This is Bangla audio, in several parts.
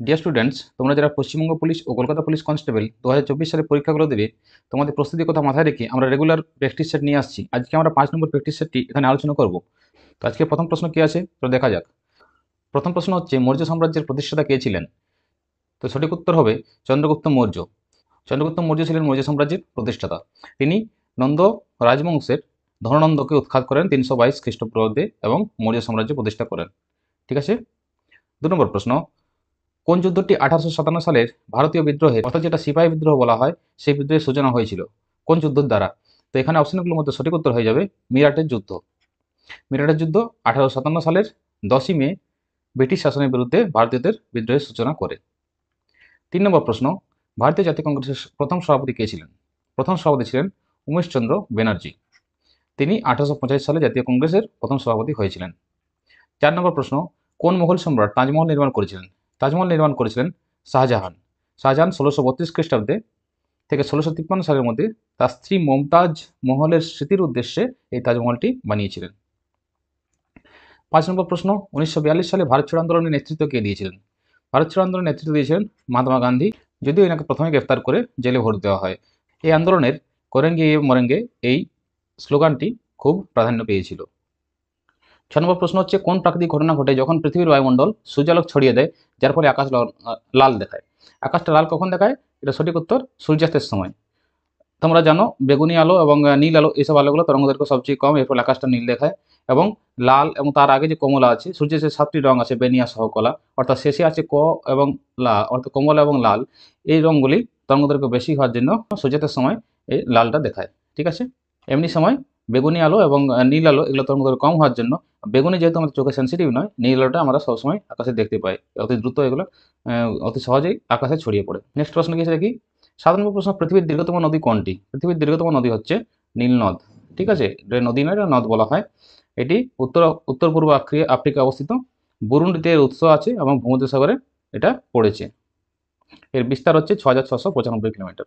ডিয়ার স্টুডেন্টস, তোমরা যারা পশ্চিমবঙ্গ পুলিশ ও কলকাতা পুলিশ কনস্টেবল 2024 সালে পরীক্ষাগুলো দেবে, তোমাদের প্রস্তুতির কথা মাথায় রেখে আমরা রেগুলার প্র্যাকটিস সেট নিয়ে আসছি। আজকে আমরা 5 নম্বর প্র্যাকটিস সেটটি এখানে আলোচনা করব। তো আজকে প্রথম প্রশ্ন কি আছে তো দেখা যাক। প্রথম প্রশ্ন হচ্ছে, মৌর্য সাম্রাজ্যের প্রতিষ্ঠাতা কে ছিলেন? তো সঠিক উত্তর হবে চন্দ্রগুপ্ত মৌর্য। চন্দ্রগুপ্ত মৌর্য ছিলেন মৌর্য সাম্রাজ্যের প্রতিষ্ঠাতা। তিনি নন্দ রাজবংশের ধননন্দকে উৎখাত করেন 322 খ্রিস্টপূর্বাব্দে এবং মৌর্য সাম্রাজ্য প্রতিষ্ঠা করেন। ঠিক আছে। 2 নম্বর প্রশ্ন, কোন যুদ্ধটি 1857 সালের ভারতীয় বিদ্রোহের, অর্থাৎ যেটা সিপাহী বিদ্রোহ বলা হয়, সেই বিদ্রোহের সূচনা হয়েছিল? কোন যুদ্ধের দ্বারা? তো এখানে অপশনগুলোর মধ্যে সঠিক উত্তর হয়ে যাবে মিরাটের যুদ্ধ। মিরাটের যুদ্ধ 1857 সালের 10ই মে ব্রিটিশ শাসনের বিরুদ্ধে ভারতীয়দের বিদ্রোহের সূচনা করে। 3 নম্বর প্রশ্ন, ভারতীয় জাতীয় কংগ্রেসের প্রথম সভাপতি কে ছিলেন? প্রথম সভাপতি ছিলেন উমেশচন্দ্র ব্যানার্জি। তিনি 1885 সালে জাতীয় কংগ্রেসের প্রথম সভাপতি হয়েছিলেন। 4 নম্বর প্রশ্ন, কোন মুঘল সম্রাট তাজমহল নির্মাণ করেছিলেন? তাজমহল নির্মাণ করেছিলেন শাহজাহান। শাহজাহান 1632 খ্রিস্টাব্দে থেকে 1653 সালের মধ্যে তার স্ত্রী মমতাজ মহলের স্মৃতির উদ্দেশ্যে এই তাজমহলটি বানিয়েছিলেন। 5 নম্বর প্রশ্ন, 1942 সালে ভারত ছাড়ো আন্দোলনের নেতৃত্ব কে দিয়েছিলেন? ভারত ছাড়ো আন্দোলনের নেতৃত্ব দিয়েছিলেন মহাত্মা গান্ধী, যদিও এনাকে প্রথমে গ্রেফতার করে জেলে ভোট দেওয়া হয়। এই আন্দোলনের করেঙ্গে মরেঙ্গে এই স্লোগানটি খুব প্রাধান্য পেয়েছিল। 6 নম্বর প্রশ্ন হচ্ছে, কোন প্রাকৃতিক ঘটনা ঘটে যখন পৃথিবীর বায়ুমণ্ডল সূর্যালোক ছড়িয়ে দেয়, যার ফলে আকাশ লাল দেখায়? আকাশটা লাল কখন দেখায়? এটা সঠিক উত্তর সূর্যাস্তের সময়। তোমরা জানো বেগুনি আলো এবং নীল আলো, এইসব আলোগুলো তরঙ্গদৈর্ঘ্য সবচেয়ে কম, এর ফলে আকাশটা নীল দেখায়। এবং লাল এবং তার আগে যে কমলা আছে, সূর্যের যে 7টি রং আছে বেনিয়া সহ কলা, অর্থাৎ শেষে আছে ক এবং লা, অর্থাৎ কমলা এবং লাল, এই রঙগুলি তরঙ্গদৈর্ঘ্য বেশি হওয়ার জন্য সূর্যাস্তের সময় এই লালটা দেখায়। ঠিক আছে। এমনি সময় বেগুনি আলো এবং নীল আলো, এগুলো তরঙ্গদৈর্ঘ্য কম হওয়ার জন্য, বেগুনি যেহেতু আমাদের চোখে সেন্সিটিভ নয়, নীল আলোটা আমরা সবসময় আকাশে দেখতে পাই। অতি দ্রুত এগুলো অতি সহজেই আকাশে ছড়িয়ে পড়ে। নেক্সট প্রশ্ন কি আছে দেখি। 7 নম্বর প্রশ্ন, পৃথিবীর দীর্ঘতম নদী কোনটি? পৃথিবীর দীর্ঘতম নদী হচ্ছে নীল নদ। ঠিক আছে, এটা নদী নয়, এটা নদ বলা হয়। এটি উত্তর পূর্ব আফ্রিকা অবস্থিত। বুরুন্ডিতে এর উৎস আছে এবং ভূমধ্যসাগরে এটা পড়েছে। এর বিস্তার হচ্ছে 6695 কিলোমিটার।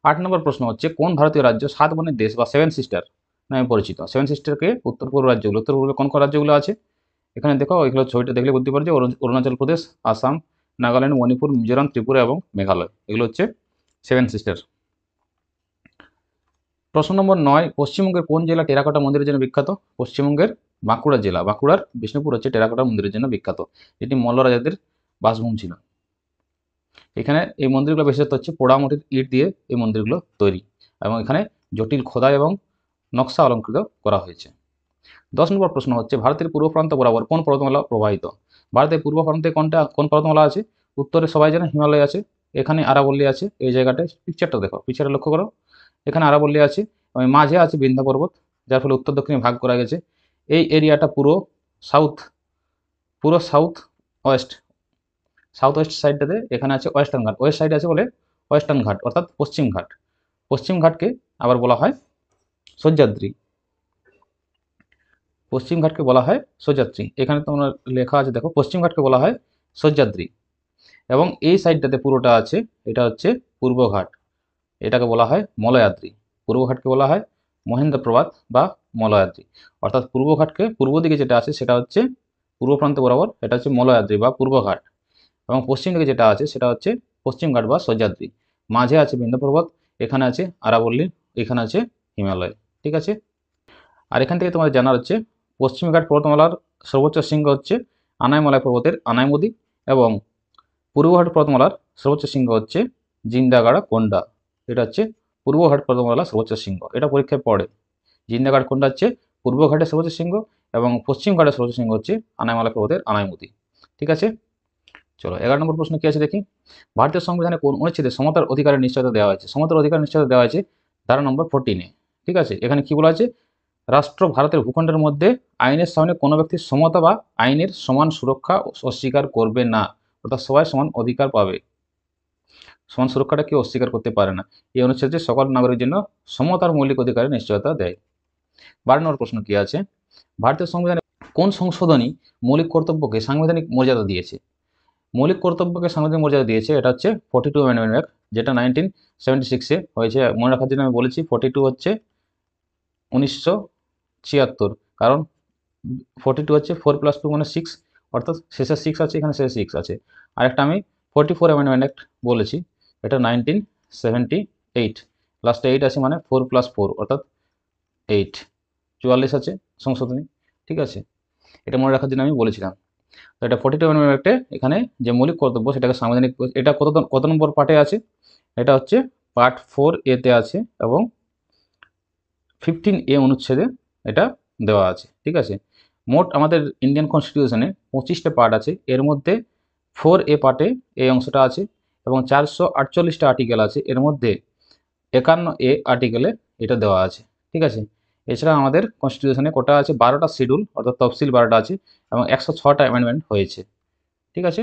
8 নম্বর প্রশ্ন হচ্ছে, কোন ভারতীয় রাজ্য 7 বনের দেশ বা 7 সিস্টার নামে পরিচিত? 7 সিস্টারকে উত্তর পূর্ব রাজ্যগুলো, উত্তর পূর্বে কোন কোন রাজ্যগুলো আছে এখানে দেখো, এগুলো ছবিটা দেখলে বুঝতে পারছো। অরুণাচল প্রদেশ, আসাম, নাগাল্যান্ড, মণিপুর, মিজোরাম, ত্রিপুরা এবং মেঘালয়, এগুলো হচ্ছে 7 সিস্টার। প্রশ্ন নম্বর 9, পশ্চিমবঙ্গের কোন জেলা টেরাকোটা মন্দিরের জন্য বিখ্যাত? পশ্চিমবঙ্গের বাঁকুড়া জেলা, বাঁকুড়ার বিষ্ণুপুর হচ্ছে টেরাকোটা মন্দিরের জন্য বিখ্যাত। এটি মল্ল রাজাদের বাসভূমি ছিল। এখানে এই মন্দিরগুলো বিশেষত হচ্ছে পোড়ামাটির ইট দিয়ে এই মন্দিরগুলো তৈরি, এবং এখানে জটিল খোদাই এবং নকশা অলঙ্কৃত করা হয়েছে। 10 নম্বর প্রশ্ন হচ্ছে, ভারতের পূর্ব প্রান্ত বরাবর কোন পর্বতমালা প্রবাহিত? ভারতের পূর্ব প্রান্তে কোন পর্বতমালা আছে? উত্তরে সবাই জানে হিমালয় আছে, এখানে আরাবল্লী আছে। এই জায়গাটায় পিকচারটা দেখো, পিকচারটা লক্ষ্য করো, এখানে আরাবল্লী আছে এবং মাঝে আছে বিন্ধ্যা পর্বত, যার ফলে উত্তর দক্ষিণে ভাগ করা গেছে। এই এরিয়াটা পুরো সাউথ ওয়েস্ট সাউথ ওয়েস্ট সাইডটাতে এখানে আছে ওয়েস্টার্ন ঘাট, ওয়েস্ট সাইডে আছে বলে ওয়েস্টার্ন ঘাট, অর্থাৎ পশ্চিম ঘাট। পশ্চিম ঘাটকে আবার বলা হয় সহ্যাদ্রি। পশ্চিম ঘাটকে বলা হয় সহ্যাদ্রি। এখানে তোমার লেখা আছে দেখো, পশ্চিম ঘাটকে বলা হয় সহ্যাদ্রি। এবং এই সাইডটাতে পুরোটা আছে, এটা হচ্ছে পূর্ব ঘাট, এটাকে বলা হয় মলয়াদ্রি। পূর্ব ঘাটকে বলা হয় মহেন্দ্র প্রপাত বা মলয়াদ্রি। অর্থাৎ পূর্ব ঘাটকে, পূর্ব দিকে যেটা আছে সেটা হচ্ছে পূর্ব প্রান্ত বরাবর, এটা হচ্ছে মলয়াদ্রি বা পূর্ব ঘাট। এবং পশ্চিম দিকে যেটা আছে সেটা হচ্ছে পশ্চিম ঘাট বা সহ্যাদ্রি। মাঝে আছে বিন্ধ্য পর্বত, এখানে আছে আরাবল্লী, এখানে আছে হিমালয়। ঠিক আছে। আর এখান থেকে তোমাদের জানার হচ্ছে, পশ্চিমঘাট পর্বতমালার সর্বোচ্চ শৃঙ্গ হচ্ছে আনাইমালাই পর্বতের আনাইমুদি, এবং পূর্বঘাট পর্বতমালার সর্বোচ্চ শৃঙ্গ হচ্ছে জিন্দাগাড়া কোন্ডা। এটা হচ্ছে পূর্বঘাট পর্বতমালার সর্বোচ্চ শৃঙ্গ, এটা পরীক্ষায় পড়ে। জিন্দাগাড় কোন্ডা হচ্ছে পূর্বঘাটের সর্বোচ্চ শৃঙ্গ, এবং পশ্চিম ঘাটের সর্বোচ্চ শৃঙ্গ হচ্ছে আনাইমালাই পর্বতের আনাইমুদি। ঠিক আছে। চলো 11 নম্বর প্রশ্ন কি আছে দেখি। ভারতীয় সংবিধানে কোন অনুচ্ছেদে সমতার অধিকারের নিশ্চয়তা দেওয়া হয়েছে? সমতার অধিকার নিশ্চয়তা দেওয়া হয়েছে ধারা নম্বর 14-এ। ঠিক আছে। এখানে কি বলা আছে? রাষ্ট্র ভারতের ভূখণ্ডের মধ্যে আইনের সামনে কোনো ব্যক্তির সমতা বা আইনের সমান সুরক্ষা অস্বীকার করবে না, অর্থাৎ সবাই সমান অধিকার পাবে। সমান সুরক্ষাটা কেউ অস্বীকার করতে পারে না। এই অনুচ্ছেদে সকল নাগরিকের জন্য সমতার মৌলিক অধিকারের নিশ্চয়তা দেয়। 12 নম্বর প্রশ্ন কি আছে, ভারতীয় সংবিধানে কোন সংশোধনী মৌলিক কর্তব্যকে সাংবিধানিক মর্যাদা দিয়েছে? মৌলিক কর্তব্যকে সাংবিধানিক মর্যাদা দিয়েছে, এটা হচ্ছে 42 অ্যামেন্ডমেন্ট অ্যাক্ট, যেটা 1976-এ হয়েছে। মনে রাখার জন্য আমি বলেছি 42 হচ্ছে 1976, কারণ 42 হচ্ছে 4 + 2 মানে 6, অর্থাৎ শেষে 6 আছে, এখানে শেষে 6 আছে। আরেকটা আমি 44 অ্যামেন্ডমেন্ট অ্যাক্ট বলেছি, এটা 1978, লাস্টে 8 আছে মানে 4 + 4 অর্থাৎ 8, 44 আছে সংশোধনী। ঠিক আছে, এটা মনে রাখার জন্য আমি বলেছিলাম। তো এটা 42 অ্যামেন্ডমেন্ট অ্যাক্টে এখানে যে মৌলিক কর্তব্য সেটাকে সাংবিধানিক, এটা কত নম্বর পার্টে আছে? এটা হচ্ছে পার্ট 4A তে আছে এবং 15A অনুচ্ছেদে এটা দেওয়া আছে। ঠিক আছে, মোট আমাদের ইন্ডিয়ান কনস্টিটিউশনে 25টা পার্ট আছে, এর মধ্যে 4A পার্টে এই অংশটা আছে এবং 448টা আর্টিকেল আছে, এর মধ্যে 51A আর্টিকেলে এটা দেওয়া আছে। ঠিক আছে, এছাড়া আমাদের কনস্টিটিউশনে কোটা আছে 12টা শিডিউল অর্থাৎ তফসিল 12টা আছে এবং 106টা অ্যামেন্ডমেন্ট হয়েছে। ঠিক আছে,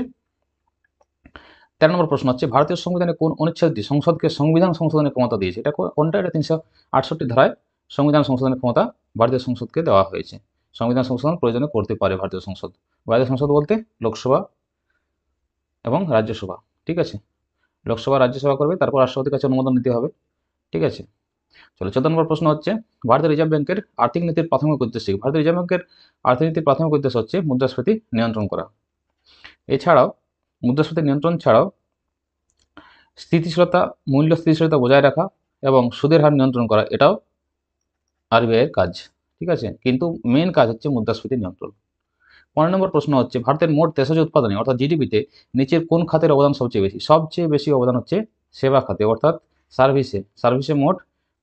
13 নম্বর প্রশ্ন হচ্ছে ভারতীয় সংবিধানে কোন অনুচ্ছেদটি সংসদকে সংবিধান সংশোধনের ক্ষমতা দিয়েছে? এটা কোনটা? এটা 368 ধারায় সংবিধান সংশোধনের ক্ষমতা ভারতীয় সংসদকে দেওয়া হয়েছে। সংবিধান সংশোধন প্রয়োজনে করতে পারে ভারতীয় সংসদ। ভারতীয় সংসদ বলতে লোকসভা এবং রাজ্যসভা। ঠিক আছে, লোকসভা রাজ্যসভা করবে, তারপর রাষ্ট্রপতির কাছে অনুমোদন নিতে হবে। ঠিক আছে, চলো 14 নম্বর প্রশ্ন হচ্ছে ভারতীয় রিজার্ভ ব্যাংকের আর্থিক নীতির প্রাথমিক উদ্দেশ্য কি? ভারতীয় রিজার্ভ ব্যাংকের আর্থিক নীতির প্রাথমিক উদ্দেশ্য হচ্ছে মুদ্রাস্ফীতি নিয়ন্ত্রণ করা। এছাড়াও মুদ্রাস্ফীতি নিয়ন্ত্রণ ছাড়াও স্থিতিশীলতা, মূল্য স্থিতিশীলতা বজায় রাখা এবং সুদের হার নিয়ন্ত্রণ করা, এটাও আরবিআইয়ের কাজ। ঠিক আছে, কিন্তু মেন কাজ হচ্ছে মুদ্রাস্ফীতি নিয়ন্ত্রণ। 15 নম্বর প্রশ্ন হচ্ছে ভারতের মোট দেশজ উৎপাদনে অর্থাৎ জিডিপিতে নিচের কোন খাতের অবদান সবচেয়ে বেশি? সবচেয়ে বেশি অবদান হচ্ছে সেবা খাতে অর্থাৎ সার্ভিসে মোট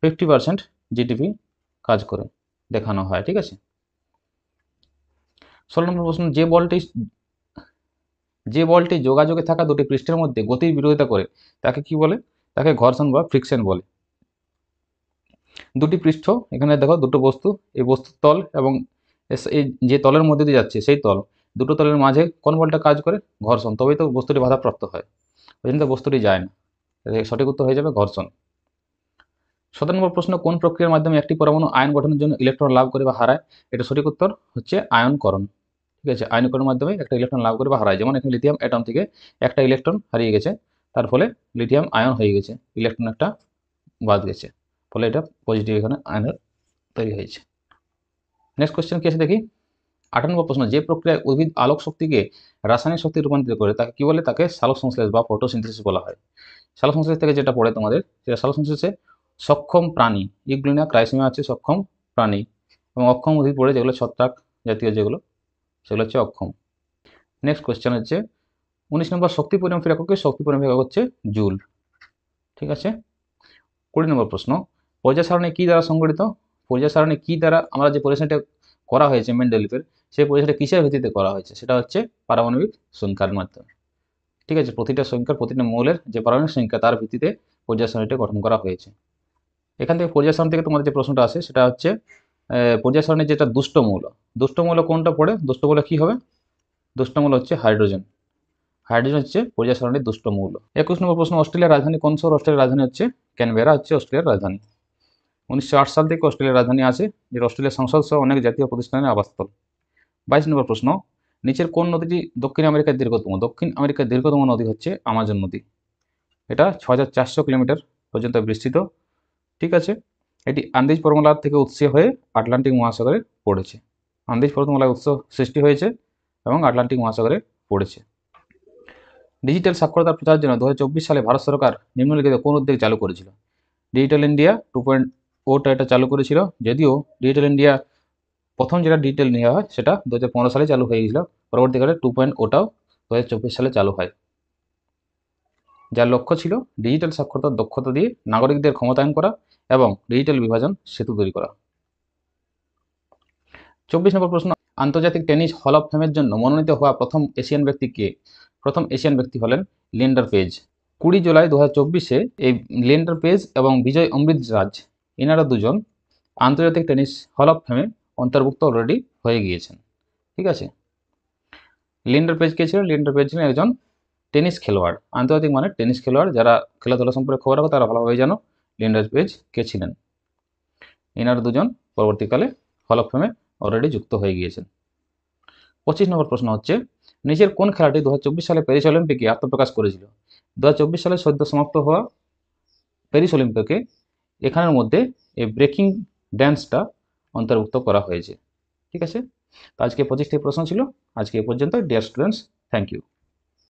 50% জিডিপি কাজ করে দেখানো হয়। ঠিক আছে, 16 নম্বর প্রশ্ন যে বলটি যোগাযোগে থাকা দুটি পৃষ্ঠের মধ্যে গতির বিরোধিতা করে তাকে কি বলে? তাকে ঘর্ষণ বা ফ্রিকশন বলে। দুটি পৃষ্ঠ, এখানে দেখো দুটো বস্তু, এই বস্তুর তল এবং এই যে তলের মধ্যে দিয়ে যাচ্ছে সেই তল, দুটো তলের মাঝে কোন বলটা কাজ করে? ঘর্ষণ, তবেই তো বস্তুটি বাধাপ্রাপ্ত হয়, ওই জন্য তো বস্তুটি যায় না। সঠিক উত্তর হয়ে যাবে ঘর্ষণ। 17 নম্বর প্রশ্ন কোন প্রক্রিয়ার মাধ্যমে একটি পরমাণু আয়ন গঠনের জন্য ইলেকট্রন লাভ করে বা হারায়? এটা সঠিক উত্তর হচ্ছে আয়নকরণ। ঠিক আছে, আয়নকরণের মাধ্যমে একটা ইলেকট্রন লাভ করে বা হারায়। যেমন এখানে লিথিয়াম অ্যাটম থেকে একটা ইলেকট্রন হারিয়ে গেছে, তার ফলে লিথিয়াম আয়ন হয়ে গেছে, ইলেকট্রন একটা বাদ গেছে, ফলে এটা পজিটিভ এখানে আয়নের তৈরি হয়েছে। নেক্সট কোয়েশ্চেন কি আছে দেখি। 18 নম্বর প্রশ্ন যে প্রক্রিয়ায় উদ্ভিদ আলোক শক্তিকে রাসায়নিক শক্তি রূপান্তরিত করে তাকে কি বলে? তাকে সালোকসংশ্লেষ বা ফটোসিনথেসিস বলা হয়। সালোকসংশ্লেষ থেকে যেটা পড়ে তোমাদের, সেটা সালোকসংশ্লেষে সক্ষম প্রাণী, ইউগ্লিনা ক্রাইসিমা আছে সক্ষম প্রাণী, এবং অক্ষম উদ্ভিদ পড়ে যেগুলো ছত্রাক জাতীয় যেগুলো, সেগুলো হচ্ছে অক্ষম। নেক্সট কোয়েশ্চেন হচ্ছে 19 নম্বর শক্তি পরিমাপের একক কি? শক্তি পরিমাপের একক হচ্ছে জুল। ঠিক আছে, 20 নম্বর প্রশ্ন পর্যায় সারণী কি দ্বারা সংগঠিত? পর্যায় সারণী কি দ্বারা আমরা যে পরিসংখ্যানটা করা হয়েছে মেন্ডেলিভের, সেই পরিসংখ্যানটা কিসের ভিত্তিতে করা হয়েছে? সেটা হচ্ছে পারমাণবিক সংখ্যার মাধ্যমে। ঠিক আছে, প্রতিটা সংখ্যার প্রতিটা মৌলের যে পারমাণবিক সংখ্যা তার ভিত্তিতে পর্যায় সারণীটা গঠন করা হয়েছে। এখান থেকে পর্যায় সারণী থেকে তোমাদের যে প্রশ্নটা আসে সেটা হচ্ছে পর্যায় সারণীর যেটা দুষ্ট মৌল কোনটা পড়ে? দুষ্ট মৌল কি হবে? দুষ্ট মৌল হচ্ছে হাইড্রোজেন। হাইড্রোজেন হচ্ছে পর্যায় সারণীর দুষ্ট মৌল। 21 নম্বর প্রশ্ন অস্ট্রেলিয়ার রাজধানী কোন শহর? অস্ট্রেলিয়ার রাজধানী হচ্ছে ক্যানবেরা, হচ্ছে অস্ট্রেলিয়ার রাজধানী। 1908 সাল থেকে অস্ট্রেলিয়ার রাজধানী আছে, যেটা অস্ট্রেলিয়ার সংসদ সহ অনেক জাতীয় প্রতিষ্ঠানের আবাসস্থল। 22 নম্বর প্রশ্ন নিচের কোন নদীটি দক্ষিণ আমেরিকার দীর্ঘতম? দক্ষিণ আমেরিকার দীর্ঘতম নদী হচ্ছে আমাজন নদী, এটা 6400 কিলোমিটার পর্যন্ত বিস্তৃত। ঠিক আছে, এটি আন্দিজ পর্বতমালা থেকে উৎস হয়ে আটলান্টিক মহাসাগরে পড়েছে। আন্দিজ পর্বতমালায় উৎস সৃষ্টি হয়েছে এবং আটলান্টিক মহাসাগরে পড়েছে। ডিজিটাল সাক্ষরতার প্রচারের জন্য 2024 সালে ভারত সরকার নিম্নলিখিত কোন উদ্যোগ চালু করেছিল? ডিজিটাল ইন্ডিয়া 2.0টা এটা চালু করেছিল, যদিও ডিজিটাল ইন্ডিয়া প্রথম যেটা ডিজিটাল নেওয়া হয় সেটা 2015 সালে চালু হয়ে গেছিল, পরবর্তীকালে 2.0টাও 2024 সালে চালু হয়। যার লক্ষ্য ছিল ডিজিটাল সাক্ষরতার দক্ষতা দিয়ে নাগরিকদের ক্ষমতায়ন করা এবং ডিজিটাল বিভাজন সেতু তৈরি করা। 24 নম্বর প্রশ্ন আন্তর্জাতিক টেনিস হল অফ ফেমের জন্য মনোনীত হওয়া প্রথম এশিয়ান ব্যক্তি কে? প্রথম এশিয়ান ব্যক্তি হলেন লিয়েন্ডার পেজ। 20 জুলাই 2024-এ এই লিয়েন্ডার পেজ এবং বিজয় অমৃতরাজ, এনারা দুজন আন্তর্জাতিক টেনিস হল অফ ফেমে অন্তর্ভুক্ত অলরেডি হয়ে গিয়েছেন। ঠিক আছে, লিয়েন্ডার পেজ কে ছিলেন? লিয়েন্ডার পেজ ছিলেন একজন টেনিস খেলোয়াড়, আন্তর্জাতিক মানে টেনিস খেলোয়াড়, যারা খেলাধুলা সম্পর্কে খবর রাখো তারা ভালোভাবে জানো লিয়েন্ডার পেজ কে ছিলেন। এনারা দুজন পরবর্তীকালে হল অফ ফেমে অলরেডি যুক্ত হয়ে গিয়েছেন। 25 নম্বর প্রশ্ন হচ্ছে নিচের কোন খেলাটি 2024 সালে প্যারিস অলিম্পিকে আত্মপ্রকাশ করেছিল? 2024 সালে সদ্য সমাপ্ত হওয়া প্যারিস অলিম্পিকে এখানের মধ্যে এই ব্রেকিং ড্যান্সটা অন্তর্ভুক্ত করা হয়েছে। ঠিক আছে, তো আজকে 25টি প্রশ্ন ছিল, আজকে এ পর্যন্ত। Dear students, thank you.